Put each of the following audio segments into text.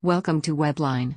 Welcome to Webline.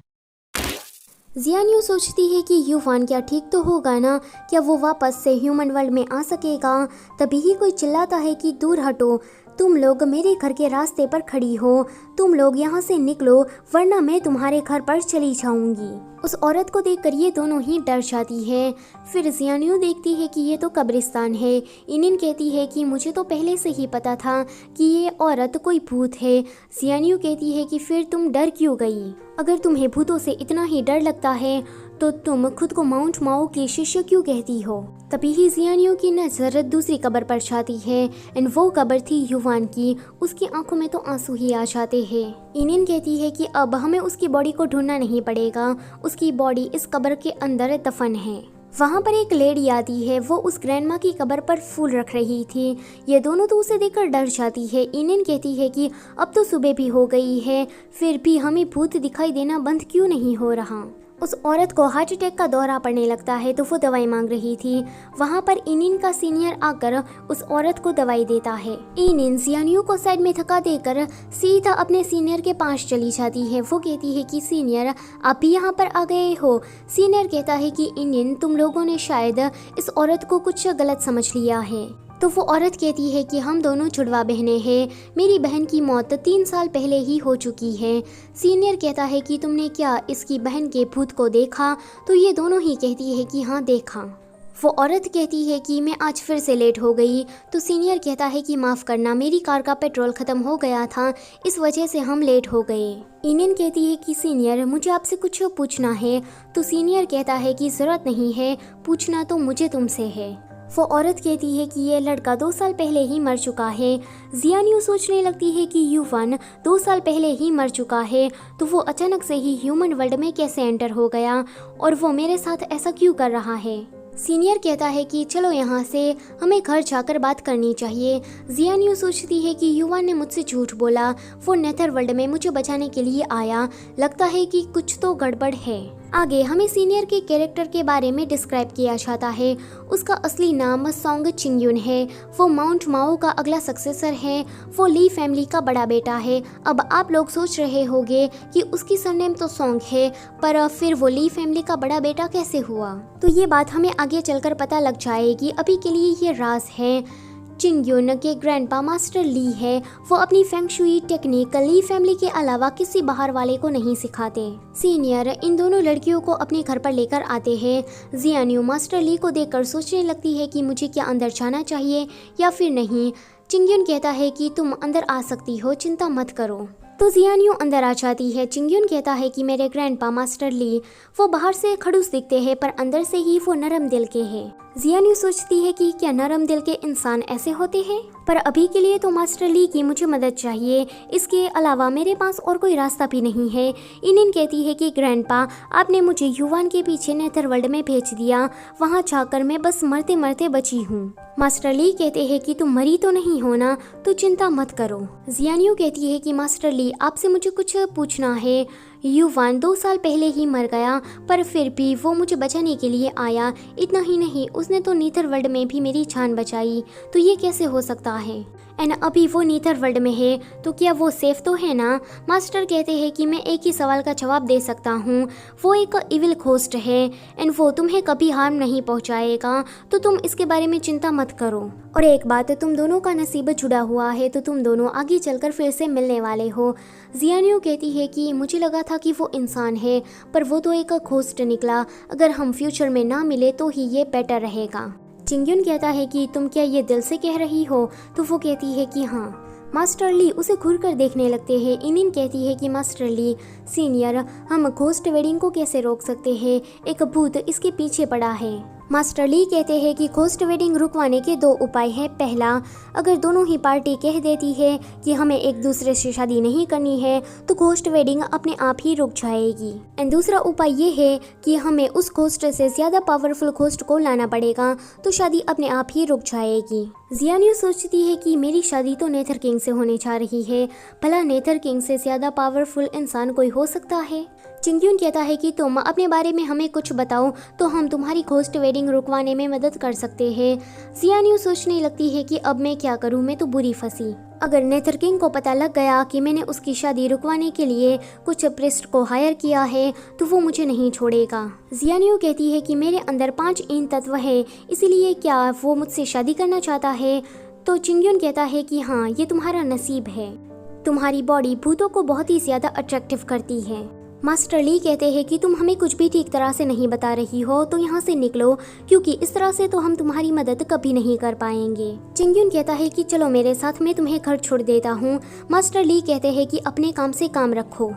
जियान यूँ सोचती है कि यूफान क्या ठीक तो होगा ना, क्या वो वापस से ह्यूमन वर्ल्ड में आ सकेगा। तभी ही कोई चिल्लाता है कि दूर हटो, तुम लोग मेरे घर के रास्ते पर खड़ी हो, तुम लोग यहाँ से निकलो वरना मैं तुम्हारे घर पर चली जाऊंगी। उस औरत को देखकर ये दोनों ही डर जाती है। फिर जियान यूँ देखती है कि ये तो कब्रिस्तान है। इनिन कहती है कि मुझे तो पहले से ही पता था कि ये औरत कोई भूत है। जियान यूँ कहती है कि फिर तुम डर क्यों गई? अगर तुम्हें भूतों से इतना ही डर लगता है तो तुम खुद को माउंट माओ की शिष्य क्यों कहती हो? तभी ही जियान यूँ की नजर दूसरी कब्र पर जाती है एंड वो कब्र थी युवान की। उसकी आंखों में तो आंसू ही आ जाते हैं। इनिन कहती है कि अब हमें उसकी बॉडी को ढूंढना नहीं पड़ेगा, उसकी बॉडी इस कब्र के अंदर दफन है। वहाँ पर एक लेडी आती है, वो उस ग्रैंडमा की कब्र पर फूल रख रही थी। ये दोनों तो उसे देखकर डर जाती है। इनिन कहती है कि अब तो सुबह भी हो गई है, फिर भी हमें भूत दिखाई देना बंद क्यों नहीं हो रहा। उस औरत को हार्ट अटैक का दौरा पड़ने लगता है तो वो दवाई मांग रही थी। वहाँ पर इनिन का सीनियर आकर उस औरत को दवाई देता है। इनिन जियान यूँ को साइड में थका देकर सीधा अपने सीनियर के पास चली जाती है। वो कहती है कि सीनियर आप भी यहाँ पर आ गए हो। सीनियर कहता है कि इनिन तुम लोगों ने शायद इस औरत को कुछ गलत समझ लिया है। तो वो औरत कहती है कि हम दोनों जुड़वा बहनें हैं, मेरी बहन की मौत 3 साल पहले ही हो चुकी है। सीनियर कहता है कि तुमने क्या इसकी बहन के भूत को देखा? तो ये दोनों ही कहती है कि हाँ देखा। वो औरत कहती है कि मैं आज फिर से लेट हो गई। तो सीनियर कहता है कि माफ़ करना, मेरी कार का पेट्रोल ख़त्म हो गया था, इस वजह से हम लेट हो गए। इनिन कहती है कि सीनियर मुझे आपसे कुछ पूछना है। तो सीनियर कहता है कि ज़रूरत नहीं है, पूछना तो मुझे तुमसे है। वो औरत कहती है कि ये लड़का 2 साल पहले ही मर चुका है। जियान यूँ सोचने लगती है कि यूफान 2 साल पहले ही मर चुका है तो वो अचानक से ही ह्यूमन वर्ल्ड में कैसे एंटर हो गया और वो मेरे साथ ऐसा क्यों कर रहा है। सीनियर कहता है कि चलो यहाँ से, हमें घर जाकर बात करनी चाहिए। जियान यूँ सोचती है कि युवान ने मुझसे झूठ बोला, वो नेथर वर्ल्ड में मुझे बचाने के लिए आया, लगता है कि कुछ तो गड़बड़ है। आगे हमें सीनियर के कैरेक्टर के बारे में डिस्क्राइब किया जाता है। उसका असली नाम सोंग चिंगयुन है। वो माउंट माओ का अगला सक्सेसर है। वो ली फैमिली का बड़ा बेटा है। अब आप लोग सोच रहे होंगे कि उसकी सरनेम तो सोंग है, पर फिर वो ली फैमिली का बड़ा बेटा कैसे हुआ? तो ये बात हमें आगे चलकर पता लग जाएगी। अभी के लिए ये राज है। चिंगयुन के ग्रैंडपा मास्टर ली है। वो अपनी फेंगशुई टेक्निक ली फैमिली के अलावा किसी बाहर वाले को नहीं सिखाते। सीनियर इन दोनों लड़कियों को अपने घर पर लेकर आते हैं। जियान यूँ मास्टर ली को देखकर सोचने लगती है कि मुझे क्या अंदर जाना चाहिए या फिर नहीं। चिंगयुन कहता है कि तुम अंदर आ सकती हो, चिंता मत करो। तो जियान यूँ अंदर आ जाती है। चिंगयुन कहता है कि मेरे ग्रैंडपा मास्टर ली, वो बाहर से खड़ूस दिखते हैं पर अंदर से ही वो नरम दिल के हैं। जियान यूँ सोचती है कि क्या नरम दिल के इंसान ऐसे होते हैं? पर अभी के लिए तो मास्टर ली की मुझे मदद चाहिए, इसके अलावा मेरे पास और कोई रास्ता भी नहीं है। इनिन कहती है कि ग्रैंडपा आपने मुझे युवान के पीछे नेथर वर्ल्ड में भेज दिया, वहाँ जाकर मैं बस मरते मरते बची हूँ। मास्टर ली कहते हैं कि तुम मरी तो नहीं हो ना, तो चिंता मत करो। जियान यूँ कहती है कि मास्टर ली आपसे मुझे कुछ पूछना है। युवान 2 साल पहले ही मर गया पर फिर भी वो मुझे बचाने के लिए आया। इतना ही नहीं, उसने तो नीथर वर्ल्ड में भी मेरी जान बचाई। तो ये कैसे हो सकता है? एंड अभी वो नीथर वर्ल्ड में है तो क्या वो सेफ तो है ना? मास्टर कहते हैं कि मैं एक ही सवाल का जवाब दे सकता हूँ। वो एक इविल घोस्ट है एंड वो तुम्हें कभी हार्म नहीं पहुँचाएगा, तो तुम इसके बारे में चिंता मत करो। और एक बात, तुम दोनों का नसीब जुड़ा हुआ है तो तुम दोनों आगे चलकर फिर से मिलने वाले हो। जियान यूँ कहती है कि मुझे लगा था कि वो इंसान है पर वो तो एक घोस्ट निकला। अगर हम फ्यूचर में ना मिले तो ही ये बेटर रहेगा। चिंगयुन कहता है कि तुम क्या ये दिल से कह रही हो? तो वो कहती है कि हाँ। मास्टर ली उसे घूर कर देखने लगते हैं। इनिन कहती है कि मास्टर ली सीनियर, हम घोस्ट वेडिंग को कैसे रोक सकते हैं? एक भूत इसके पीछे पड़ा है। मास्टर ली कहते हैं कि घोस्ट वेडिंग रुकवाने के 2 उपाय हैं। पहला, अगर दोनों ही पार्टी कह देती है कि हमें एक दूसरे से शादी नहीं करनी है तो घोस्ट वेडिंग अपने आप ही रुक जाएगी। एंड दूसरा उपाय ये है कि हमें उस घोस्ट से ज़्यादा पावरफुल घोस्ट को लाना पड़ेगा तो शादी अपने आप ही रुक जाएगी। जियान यूँ सोचती है कि मेरी शादी तो नेथर किंग से होने जा रही है, भला नेथर किंग से ज़्यादा पावरफुल इंसान कोई हो सकता है? चिंगयुन कहता है कि तुम अपने बारे में हमें कुछ बताओ तो हम तुम्हारी घोस्ट वेडिंग रुकवाने में मदद कर सकते हैं। जियान यूँ सोचने लगती है कि अब मैं क्या करूँ, मैं तो बुरी फंसी। अगर नेथर किंग को पता लग गया कि मैंने उसकी शादी रुकवाने के लिए कुछ प्रिस्ट को हायर किया है तो वो मुझे नहीं छोड़ेगा। जियान्यू कहती है कि मेरे अंदर 5 इन तत्व है, इसीलिए क्या वो मुझसे शादी करना चाहता है? तो चिंगयुन कहता है कि हाँ, ये तुम्हारा नसीब है, तुम्हारी बॉडी भूतों को बहुत ही ज़्यादा अट्रैक्टिव करती है। मास्टर ली कहते हैं कि तुम हमें कुछ भी ठीक तरह से नहीं बता रही हो, तो यहाँ से निकलो, क्योंकि इस तरह से तो हम तुम्हारी मदद कभी नहीं कर पाएंगे। चिंगयुन कहता है कि चलो मेरे साथ, मैं तुम्हें घर छोड़ देता हूँ। मास्टर ली कहते हैं कि अपने काम से काम रखो।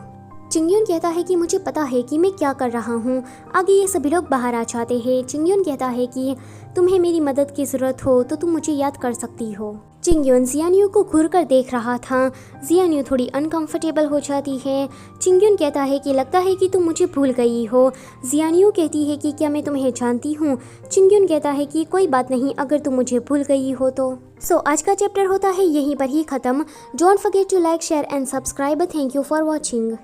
चिंगयुन कहता है कि मुझे पता है कि मैं क्या कर रहा हूँ। आगे ये सभी लोग बाहर आ जाते हैं। चिंगयुन कहता है कि तुम्हें मेरी मदद की ज़रूरत हो तो तुम मुझे याद कर सकती हो। चिंगयुन जियान्यू को घूर कर देख रहा था। जियान्यू थोड़ी अनकंफर्टेबल हो जाती है। चिंगयुन कहता है कि लगता है कि तुम मुझे भूल गई हो। जियान्यू कहती है कि क्या मैं तुम्हें जानती हूँ? चिंगयुन कहता है कि कोई बात नहीं, अगर तुम मुझे भूल गई हो तो। आज का चैप्टर होता है यहीं पर ही ख़त्म। Don't forget to like, share and subscribe. Thank you for watching.